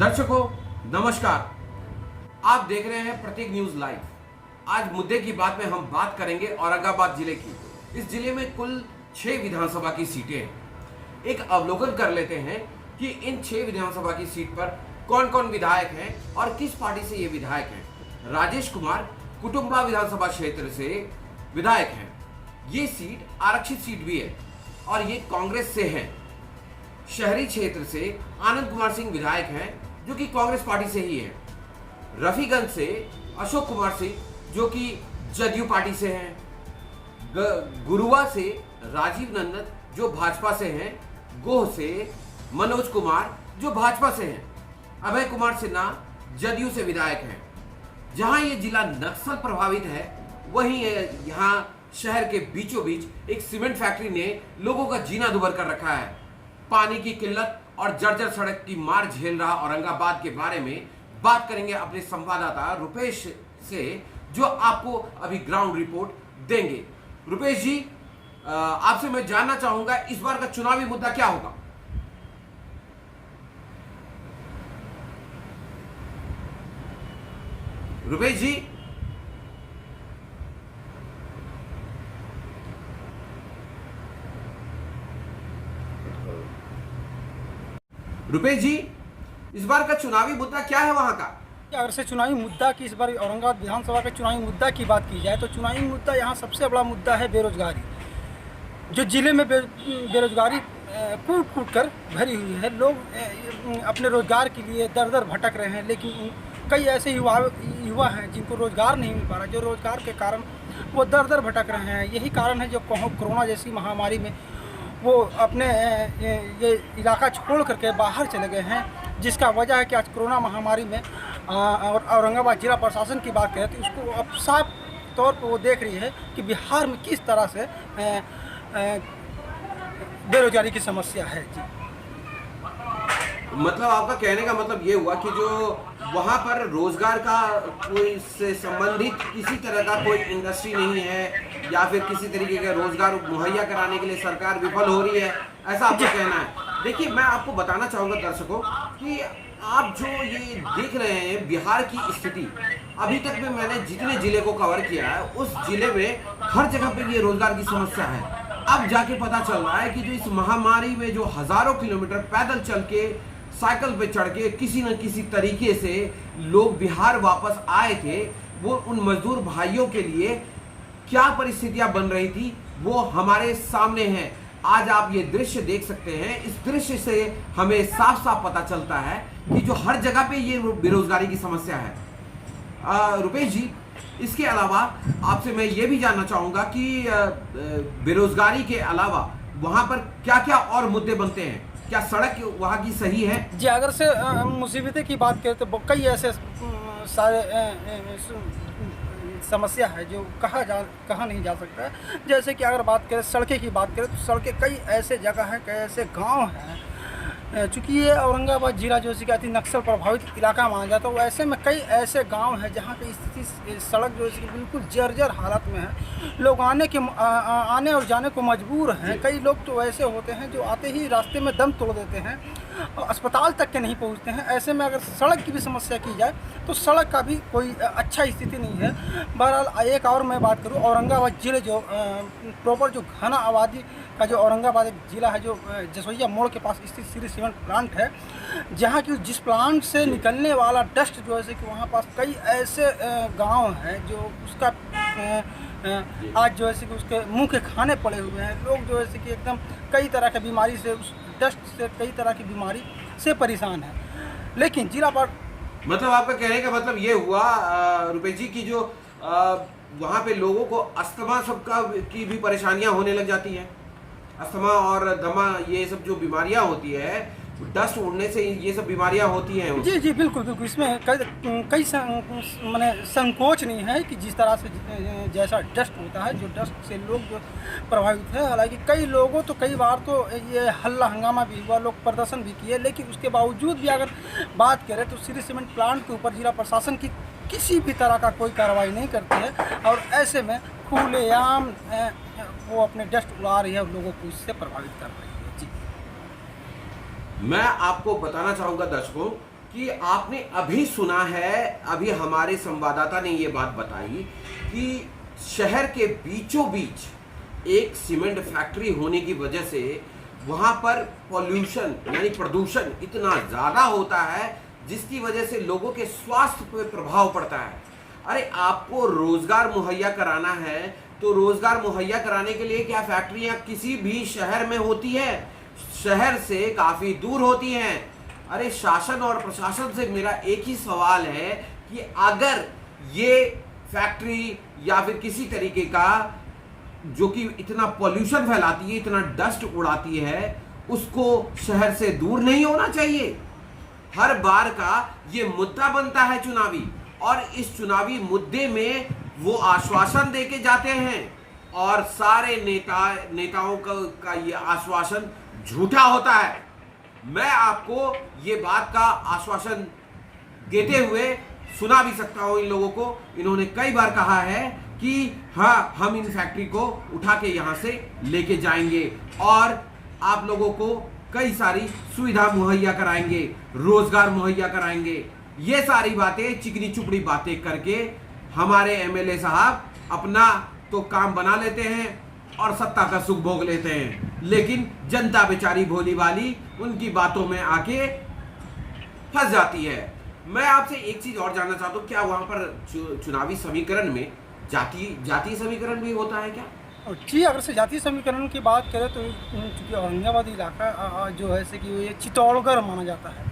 दर्शकों नमस्कार, आप देख रहे हैं प्रतीक न्यूज लाइव। आज मुद्दे की बात में हम बात करेंगे औरंगाबाद जिले की। इस जिले में कुल 6 विधानसभा की सीटें हैं। एक अवलोकन कर लेते हैं कि इन 6 विधानसभा की सीट पर कौन कौन विधायक हैं और किस पार्टी से ये विधायक हैं। राजेश कुमार कुटुंबा विधानसभा क्षेत्र से विधायक हैं। ये सीट आरक्षित सीट भी है और ये कांग्रेस से है। शहरी क्षेत्र से आनंद कुमार सिंह विधायक हैं जो कि कांग्रेस पार्टी से ही है। रफीगंज से अशोक कुमार सिंह जो कि जदयू पार्टी से हैं। गुरुआ से राजीव नंदन जो भाजपा से हैं। गोह से मनोज कुमार जो भाजपा से हैं। अभय कुमार सिन्हा जदयू से विधायक हैं। जहां ये जिला नक्सल प्रभावित है, वहीं यहाँ शहर के बीचों बीच एक सीमेंट फैक्ट्री ने लोगों का जीना दुभर कर रखा है। पानी की किल्लत और जर्जर सड़क की मार झेल रहा औरंगाबाद के बारे में बात करेंगे अपने संवाददाता रुपेश से, जो आपको अभी ग्राउंड रिपोर्ट देंगे। रुपेश जी, आपसे मैं जानना चाहूंगा इस बार का चुनावी मुद्दा क्या होगा? रुपेश जी, इस बार का चुनावी मुद्दा क्या है वहां का? अगर से चुनावी मुद्दा की इस बार औरंगाबाद विधानसभा के चुनावी मुद्दा की बात की जाए तो चुनावी मुद्दा यहाँ सबसे बड़ा मुद्दा है बेरोजगारी। जो जिले में बेरोजगारी कूट कूट कर भरी हुई है। लोग अपने रोजगार के लिए दर दर भटक रहे हैं, लेकिन कई ऐसे युवा हैं जिनको रोजगार नहीं मिल पा रहा, जो रोजगार के कारण वो दर दर भटक रहे हैं। यही कारण है जो कोरोना जैसी महामारी में वो अपने ये इलाका छोड़ करके बाहर चले गए हैं, जिसका वजह है कि आज कोरोना महामारी में और औरंगाबाद जिला प्रशासन की बात करें तो उसको अब साफ तौर पर वो देख रही है कि बिहार में किस तरह से बेरोजगारी की समस्या है। जी, मतलब आपका कहने का मतलब ये हुआ कि जो वहाँ पर रोजगार का कोई से संबंधित किसी तरह का कोई इंडस्ट्री नहीं है या फिर किसी तरीके का रोजगार मुहैया कराने के लिए सरकार विफल हो रही है, ऐसा आपका कहना है? देखिए, मैं आपको बताना चाहूँगा दर्शकों कि आप जो ये देख रहे हैं बिहार की स्थिति, अभी तक में मैंने जितने जिले को कवर किया है उस जिले में हर जगह पे ये रोजगार की समस्या है। अब जाके पता चल रहा है कि जो इस महामारी में जो हजारों किलोमीटर पैदल चल के साइकिल पे चढ़ के किसी न किसी तरीके से लोग बिहार वापस आए थे, वो उन मजदूर भाइयों के लिए क्या परिस्थितियां बन रही थी वो हमारे सामने है। आज आप ये दृश्य देख सकते हैं। इस दृश्य से हमें साफ साफ पता चलता है कि जो हर जगह पे ये बेरोजगारी की समस्या है। रुपेश जी, इसके अलावा आपसे मैं ये भी जानना चाहूंगा कि बेरोजगारी के अलावा वहां पर क्या क्या और मुद्दे बनते हैं? क्या सड़क वहाँ की सही है? जी, अगर से मुसीबतें की बात करें तो कई ऐसे सारे समस्या है जो कहा नहीं जा सकता है। जैसे कि अगर बात करें सड़कें की बात करें तो सड़कें कई ऐसे जगह हैं, कई ऐसे गांव हैं। चूँकि ये औरंगाबाद जिला जो है नक्सल प्रभावित इलाका माना जाता है, तो ऐसे में कई ऐसे गांव हैं जहां की स्थिति सड़क जो है बिल्कुल जर्जर हालत में है। लोग आने और जाने को मजबूर हैं। कई लोग तो ऐसे होते हैं जो आते ही रास्ते में दम तोड़ देते हैं, अस्पताल तक के नहीं पहुंचते हैं। ऐसे में अगर सड़क की भी समस्या की जाए तो सड़क का भी कोई अच्छा स्थिति नहीं है। बहरहाल एक और मैं बात करूँ, औरंगाबाद जिले जो प्रॉपर जो घना आबादी का जो औरंगाबाद एक जिला है, जो जसोइया मोड़ के पास स्थित श्री सीमेंट प्लांट है, जहाँ की जिस प्लांट से निकलने वाला डस्ट जो है कि वहाँ पास कई ऐसे गांव हैं जो उसका आज जो है कि उसके मुंह के खाने पड़े हुए हैं। लोग जो है कि एकदम कई तरह की बीमारी से, उस डस्ट से कई तरह की बीमारी से परेशान है। लेकिन जिला पर मतलब आपका कहने का मतलब ये हुआ रुपेश जी की जो वहाँ पे लोगों को अस्थमा सबका की भी परेशानियां होने लग जाती हैं। अस्थमा और दमा, ये सब जो बीमारियां होती है, डस्ट उड़ने से ये सब बीमारियां होती हैं। जी जी, बिल्कुल बिल्कुल। इसमें कई माने संकोच नहीं है कि जिस तरह से जैसा डस्ट होता है, जो डस्ट से लोग जो प्रभावित है। हालांकि कई लोगों तो कई बार तो ये हल्ला हंगामा भी हुआ, लोग प्रदर्शन भी किए, लेकिन उसके बावजूद भी अगर बात करें तो श्री सीमेंट प्लांट के ऊपर जिला प्रशासन की किसी भी तरह का कोई कार्रवाई नहीं करती है। और ऐसे में खुलेआम वो अपने डस्ट उड़ा रही है और लोगों को इससे प्रभावित कर रही है। जी, मैं आपको बताना चाहूँगा दर्शकों कि आपने अभी सुना है, अभी हमारे संवाददाता ने ये बात बताई कि शहर के बीचों बीच एक सीमेंट फैक्ट्री होने की वजह से वहाँ पर पॉल्यूशन यानी प्रदूषण इतना ज़्यादा होता है जिसकी वजह से लोगों के स्वास्थ्य पर प्रभाव पड़ता है। अरे आपको रोजगार मुहैया कराना है तो रोजगार मुहैया कराने के लिए क्या फैक्ट्रियां किसी भी शहर में होती है? शहर से काफी दूर होती हैं। अरे शासन और प्रशासन से मेरा एक ही सवाल है कि अगर ये फैक्ट्री या फिर किसी तरीके का जो कि इतना पॉल्यूशन फैलाती है, इतना डस्ट उड़ाती है, उसको शहर से दूर नहीं होना चाहिए। हर बार का ये मुद्दा बनता है चुनावी, और इस चुनावी मुद्दे में वो आश्वासन देके जाते हैं और सारे नेताओं का ये आश्वासन झूठा होता है। मैं आपको ये बात का आश्वासन देते हुए सुना भी सकता हूं इन लोगों को। इन्होंने कई बार कहा है कि हाँ, हम इन फैक्ट्री को उठा के यहाँ से लेके जाएंगे और आप लोगों को कई सारी सुविधा मुहैया कराएंगे, रोजगार मुहैया कराएंगे। ये सारी बातें चिकनी चुपड़ी बातें करके हमारे एमएलए साहब अपना तो काम बना लेते हैं और सत्ता का सुख भोग लेते हैं, लेकिन जनता बेचारी भोली भाली उनकी बातों में आके फंस जाती है। मैं आपसे एक चीज और जानना चाहता हूँ, क्या वहां पर चुनावी समीकरण में जातीय समीकरण भी होता है क्या? जी, अगर से जातीय समीकरण की बात करें तो चूँकि औरंगाबाद इलाका जो है से कि ये चित्तौड़गढ़ माना जाता है,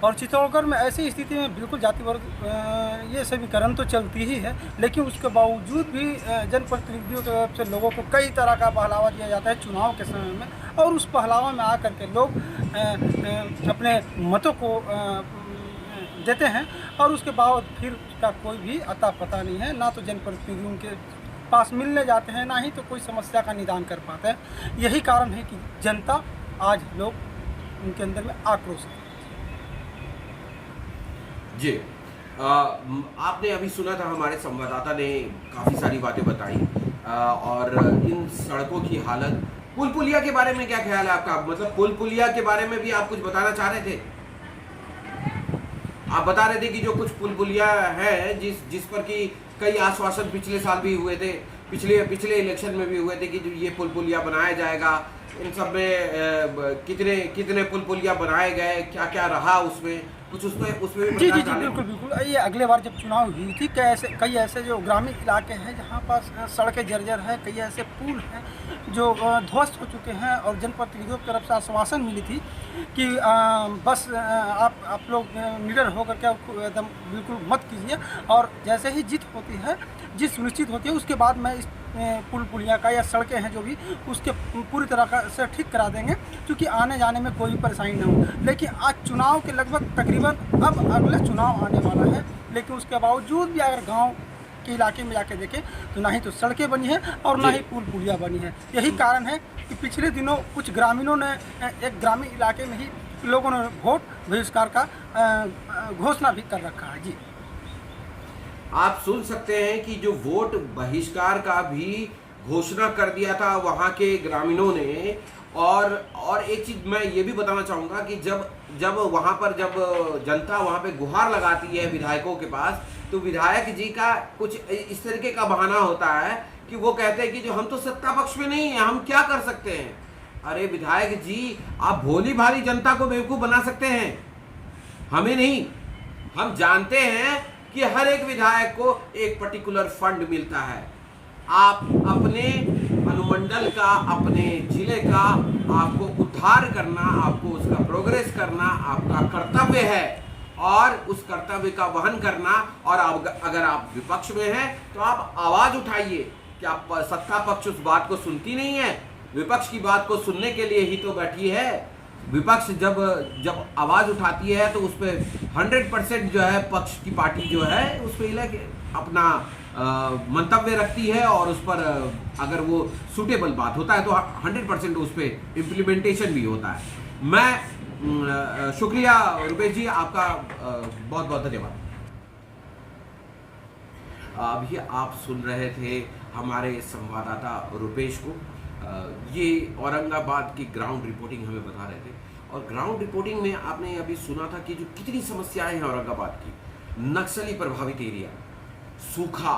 और चित्तौड़गढ़ में ऐसी स्थिति में बिल्कुल जाति वर्ग ये समीकरण तो चलती ही है, लेकिन उसके बावजूद भी जनप्रतिनिधियों की तरफ से लोगों को कई तरह का बहलावा दिया जाता है चुनाव के समय में, और उस बहलावा में आकर के लोग अपने मतों को देते हैं, और उसके बाद फिर उसका कोई भी अता पता नहीं है। ना तो जनप्रतिनिधि उनके पास मिलने जाते हैं, ना ही तो कोई समस्या का निदान कर पाते हैं। यही कारण है कि जनता आज लोग उनके अंदर में आक्रोश है। जी, आपने अभी सुना था, हमारे संवाददाता ने काफ़ी सारी बातें बताई और इन सड़कों की हालत, पुल पुलिया के बारे में क्या ख्याल है आपका? मतलब पुल पुलिया के बारे में भी आप कुछ बताना चाह रहे थे? आप बता रहे थे कि जो कुछ पुल पुलिया है जिस पर कि कई आश्वासन पिछले साल भी हुए थे, पिछले इलेक्शन में भी हुए थे कि ये पुल पुलिया बनाया जाएगा। इन सब में कितने पुल पुलिया बनाए गए, क्या क्या रहा उसमें, कुछ उसमें भी जी बिल्कुल। ये अगले बार जब चुनाव हुई थी, कई ऐसे जो ग्रामीण इलाके हैं जहाँ पास सड़कें जर्जर हैं, कई ऐसे पुल हैं जो ध्वस्त हो चुके हैं, और जनप्रतिनिधियों की तरफ से आश्वासन मिली थी कि बस आप लोग निडर होकर के एकदम बिल्कुल मत कीजिए, और जैसे ही जीत सुनिश्चित होती है उसके बाद मैं इस पुल पुलिया का या सड़कें हैं जो भी उसके पूरी तरह से ठीक करा देंगे, क्योंकि आने जाने में कोई परेशानी न हो। लेकिन आज चुनाव के लगभग तकरीबन अब अगले चुनाव आने वाला है, लेकिन उसके बावजूद भी अगर गांव के इलाके में जाके देखें तो ना ही तो सड़कें बनी हैं और ना ही पुल पुलिया बनी है। यही कारण है कि पिछले दिनों कुछ ग्रामीणों ने एक ग्रामीण इलाके में ही लोगों ने वोट बहिष्कार का घोषणा भी कर रखा है। जी, आप सुन सकते हैं कि जो वोट बहिष्कार का भी घोषणा कर दिया था वहां के ग्रामीणों ने। और एक चीज मैं ये भी बताना चाहूंगा कि जब वहां पर जब जनता वहां पे गुहार लगाती है विधायकों के पास, तो विधायक जी का कुछ इस तरीके का बहाना होता है कि वो कहते हैं कि जो हम तो सत्ता पक्ष में नहीं है, हम क्या कर सकते हैं। अरे विधायक जी, आप भोली भाली जनता को बेवकूफ बना सकते हैं, हमें नहीं। हम जानते हैं कि हर एक विधायक को एक पर्टिकुलर फंड मिलता है। आप अपने अनुमंडल का, अपने जिले का आपको उद्धार करना, आपको उसका प्रोग्रेस करना आपका कर्तव्य है, और उस कर्तव्य का वहन करना। और अगर आप विपक्ष में हैं तो आप आवाज उठाइए। क्या सत्ता पक्ष उस बात को सुनती नहीं है? विपक्ष की बात को सुनने के लिए ही तो बैठी है। विपक्ष जब आवाज उठाती है तो उस पर 100% जो है पक्ष की पार्टी जो है उस पर अपना मंतव्य रखती है, और उस पर अगर वो सूटेबल बात होता है तो 100% उस पर इम्प्लीमेंटेशन भी होता है। मैं शुक्रिया रुपेश जी, आपका बहुत बहुत धन्यवाद। अभी आप सुन रहे थे हमारे संवाददाता रुपेश को। ये औरंगाबाद की ग्राउंड रिपोर्टिंग हमें बता रहे थे। और ग्राउंड रिपोर्टिंग में आपने अभी सुना था कि जो कितनी समस्याएं हैं औरंगाबाद की, नक्सली प्रभावित एरिया, सूखा,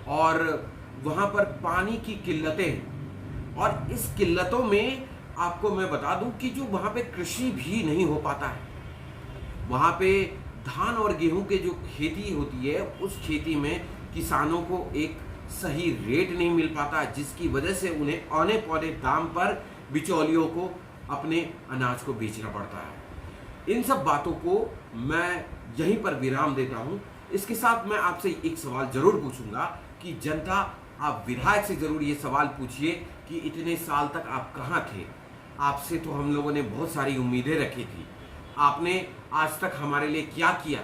और वहाँ पर पानी की किल्लतें हैं। और इस किल्लतों में आपको मैं बता दूं कि जो वहाँ पे कृषि भी नहीं हो पाता है। वहाँ पे धान और गेहूं के जो खेती होती है, उस खेती में किसानों को एक सही रेट नहीं मिल पाता, जिसकी वजह से उन्हें औने पौने दाम पर बिचौलियों को अपने अनाज को बेचना पड़ता है। इन सब बातों को मैं यहीं पर विराम देता हूं। इसके साथ मैं आपसे एक सवाल जरूर पूछूंगा कि जनता, आप विधायक से जरूर ये सवाल पूछिए कि इतने साल तक आप कहाँ थे। आपसे तो हम लोगों ने बहुत सारी उम्मीदें रखी थी, आपने आज तक हमारे लिए क्या किया।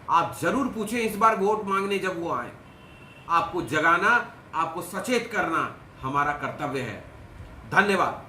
आप जरूर पूछें इस बार वोट मांगने जब वो आए। आपको जगाना, आपको सचेत करना हमारा कर्तव्य है। धन्यवाद।